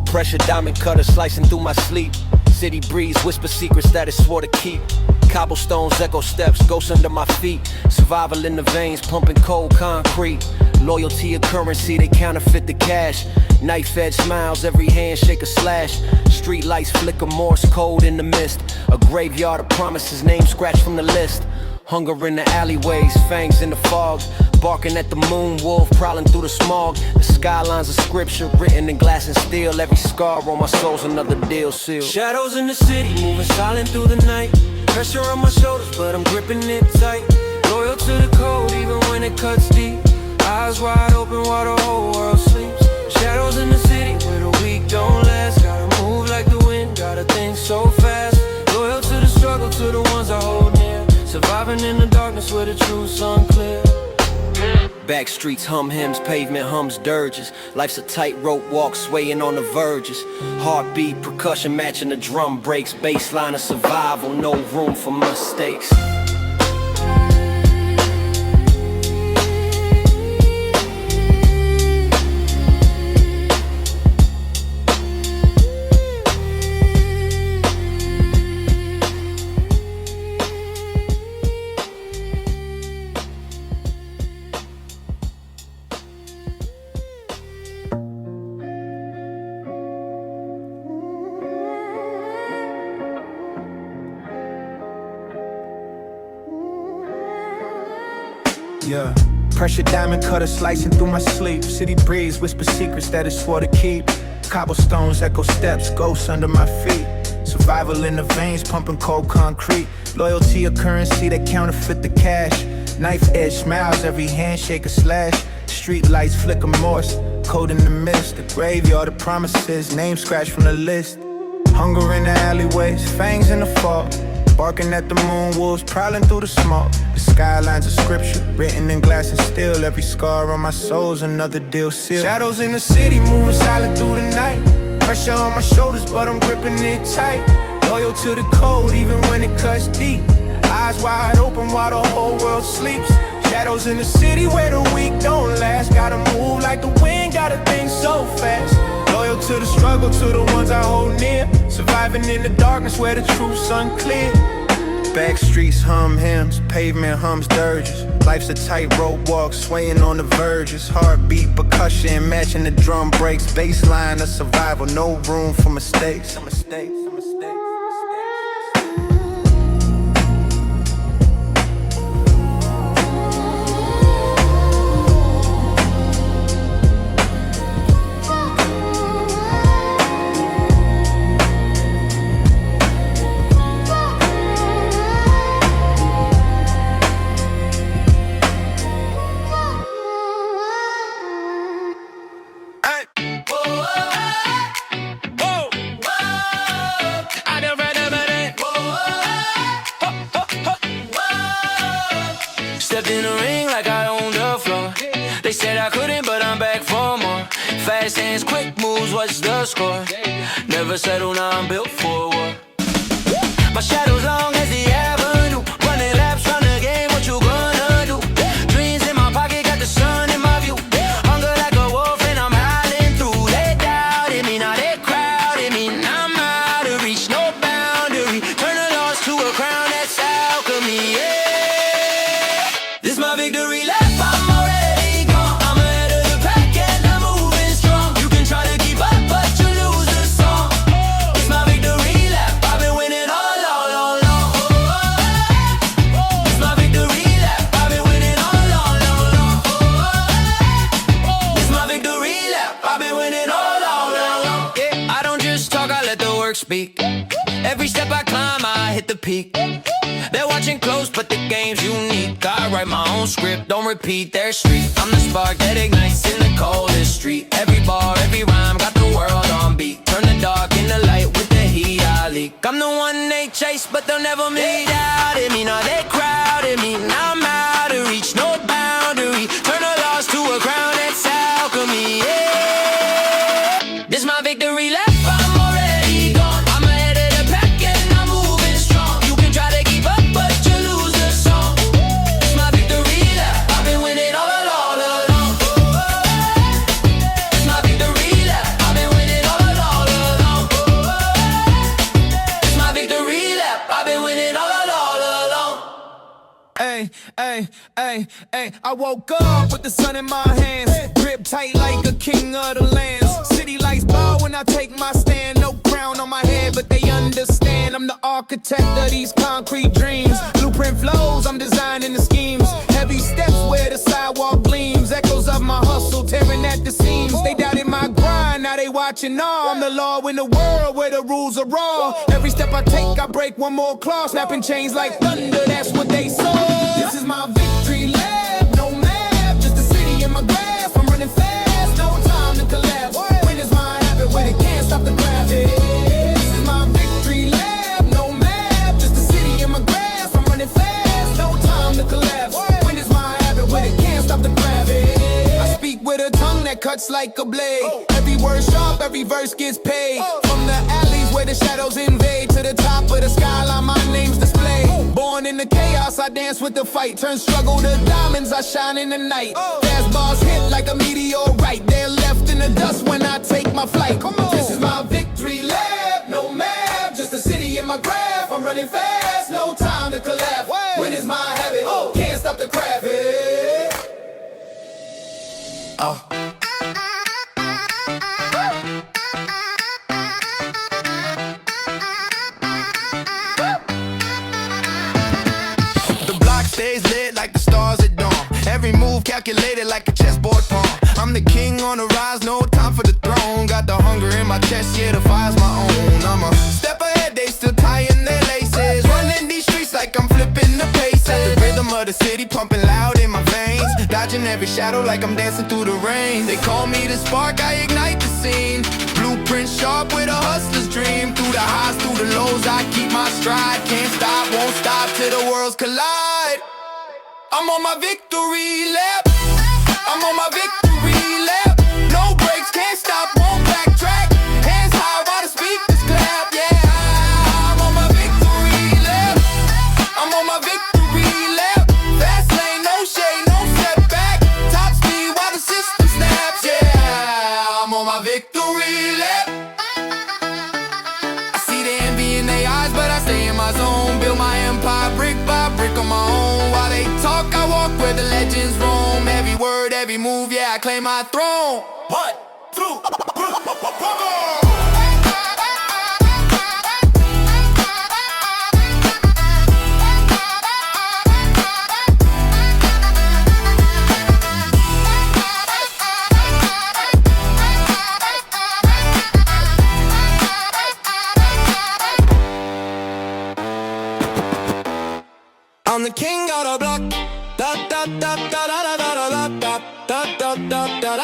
Pressure diamond cutter slicing through my sleep. City breeze whisper secrets that it's swore to keep. Cobblestones echo steps, ghosts under my feet. Survival in the veins, pumping cold concrete. Loyalty a currency, they counterfeit the cash. Knife edge smiles, every handshake a slash. Street lights flicker, Morse code in the mist. A graveyard of promises, names scratched from the list. Hunger in the alleyways, fangs in the fog. Barking at the moon, wolf prowling through the smog. The skylines of scripture written in glass and steel. Every scar on my soul's another deal sealed. Shadows in the city, moving silent through the night. Pressure on my shoulders, but I'm gripping it tight. Loyal to the code, even when it cuts deep. Eyes wide open while the whole world sleeps. Shadows in the city, where the weak don't last. Gotta move like the wind, gotta think so fast. Loyal to the struggle, to the ones I hold near. Surviving in the darkness where the truth's unclear. Back streets hum hymns, pavement hums dirges. Life's a tightrope walk, swaying on the verges. Heartbeat, percussion matching the drum breaks. Baseline of survival, no room for mistakes. Yeah. Pressure diamond cutter slicing through my sleep. City breeze whisper secrets that it's swore to keep. Cobblestones echo steps, ghosts under my feet. Survival in the veins, pumping cold concrete. Loyalty a currency that counterfeit the cash. Knife edge smiles, every handshake a slash. Street lights flicker Morse, code in the mist. The graveyard of promises, names scratched from the list. Hunger in the alleyways, fangs in the fog. Barking at the moon, wolves prowling through the smoke. The skylines of scripture, written in glass and steel. Every scar on my soul's another deal sealed. Shadows in the city, moving silent through the night. Pressure on my shoulders, but I'm gripping it tight. Loyal to the code, even when it cuts deep. Eyes wide open while the whole world sleeps. Shadows in the city where the weak don't last. Gotta move like the wind, gotta think so fast. Loyal to the struggle, to the ones I hold near. Surviving in the darkness where the truth's unclear. Back streets hum hymns, pavement hums dirges. Life's a tightrope walk, swaying on the verges. Heartbeat, percussion, matching the drum breaks. Baseline of survival, no room for mistakes. Stepped in the ring like I owned the floor. They said I couldn't, but I'm back for more. Fast hands, quick moves, what's the score? Never settle, now I'm built for war. My shadow's long as the avenue. Running laps, run the game, what you gonna do? Dreams in my pocket, got the sun in my view. Hunger like a wolf and I'm howling through. They doubted me, now they crowded me. Now I'm out of reach, no boundary. Turn a loss to a crown, that's alchemy, yeah. This my victory lap. speak. Every step I climb, I hit the peak. They're watching close, but the game's unique. I write my own script, don't repeat their street. I'm the spark that ignites in the coldest street. Every bar, every rhyme, got the world on beat. Turn the dark into light with the heat I leak. I'm the one they chase, but they'll never meet out in me. Now they crowded me, now I'm out of reach. No boundary, turn a loss to a crown, that's alchemy, yeah. This my victory lap, I'm already gone. I'm ahead of the pack and I'm moving strong. You can try to keep up, but you lose the song. It's my victory lap, I've been winning all along. It's my victory lap, I've been winning all along. It's my victory lap, I've been winning all along. Ay, ay, ay, ay. I woke up with the sun in my hands, grip tight like a king of the lands. City lights bow when I take my stand. No crown on my head, but they understand I'm the architect of these concrete dreams. Blueprint flows, I'm designing the schemes. Heavy steps where the sidewalk gleams. Echoes of my hustle tearing at the seams. They doubted my grind, now they watching all. I'm the law in the world where the rules are raw. Every step I take, I break one more claw. Snapping chains like thunder, that's what they saw. This is my victory lap, no map, just a city in my grasp. I'm running fast, no time to collapse. When is my habit where they can't stop the gravity? This is my victory lap, no map, just a city in my grasp. I'm running fast, no time to collapse. When is my habit where they can't stop the gravity? I speak with a tongue that cuts like a blade. Every word sharp, every verse gets paid. From the alleys where the shadows invade to the top of the skyline, my name's displayed. Born in the chaos, I dance with the fight. Turn struggle to diamonds, I shine in the night. Fast bars hit like a meteorite. They're left in the dust when I take my flight. This is my victory lap, no map, just a city in my graph. I'm running fast, no time to collapse. When is my habit? Can't stop the craft. Stays lit like the stars at dawn. Every move calculated like a chessboard pawn. I'm the king on the rise, no time for the throne. Got the hunger in my chest, yeah, the fire's my own. I'm a step ahead, they still tying their laces. Running these streets like I'm flipping the paces. The rhythm of the city pumping loud in my veins. Dodging every shadow like I'm dancing through the rain. They call me the spark, I ignite the scene. Blueprint sharp with a hustler's dream. Through the highs, through the lows, I keep my stride. Can't stop, won't stop till the worlds collide. I'm on my victory lap. I'm on my victory lap. No brakes, can't stop, won't backtrack. Hands high while the speakers clap. Yeah, I'm on my victory lap. I'm on my victory lap. Fast lane, no shade, no setback. Top speed while the system snaps. Yeah, I'm on my victory lap. I see the envy in their eyes, but I stay in my zone. Build my empire brick by brick on my own. While they talk, I walk where the legends roam. Every word, every move, yeah, I claim my throne. 1, 2, I'm the king of the block. Da da da da da da da da da da da da da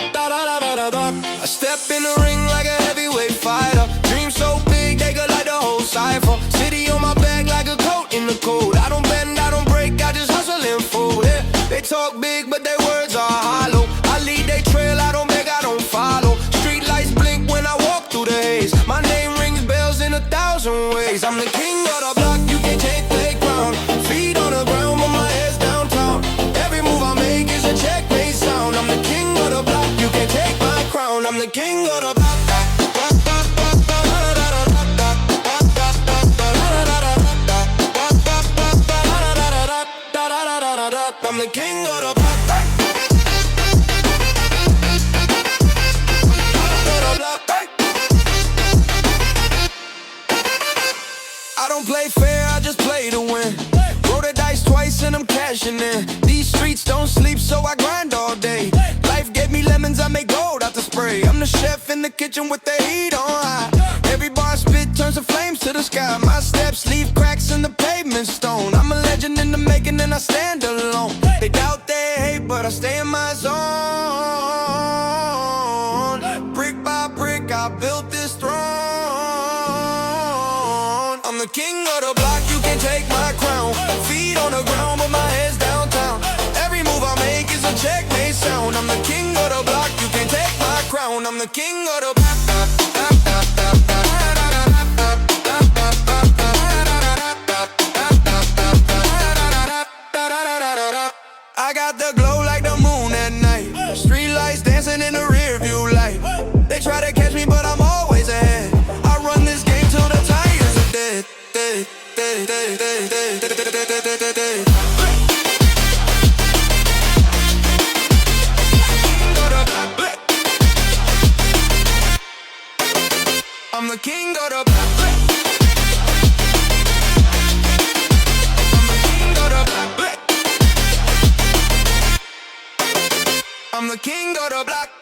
da da da da da. I step in the ring like a heavyweight fighter. Dream so big they could light the whole cipher. City on my back like a coat in the cold. I don't bend, I don't break, I just hustle and fold. Yeah. They talk big, but their words are hollow. I lead they trail, I don't beg, I don't follow. Street lights blink when I walk through the haze. My name rings bells in 1,000 ways. I'm the king of the block, you can't take the ground. Feet on the ground, but my head's downtown. Every move I make is a checkmate sound. I'm the king of the block, you can't take my crown. I'm the king of the block. I'm the king of the block. I don't play fair, I just play to win. Roll the dice twice and I'm cashing in. These streets don't sleep, so I grind all day. Life gave me lemons, I make gold out the spray. I'm the chef in in the kitchen with the heat on high. Every bar I spit turns the flames to the sky. My steps leave cracks in the pavement stone. I'm a legend in the making and I stand alone. They doubt, they hate, but I stay in my zone. Brick by brick I built this throne. I'm the king of the block, you can't take my crown. Feet on the ground but my head's downtown. Every move I make is a checkmate sound. I'm the king of the block, you can't take my crown. I'm the king of the block. I got the glow like the moon at night. Street lights dancing in the rear view light. They try to catch me but I'm always ahead. I run this game till the tires are dead. I'm the king of the block. I'm the king of the block.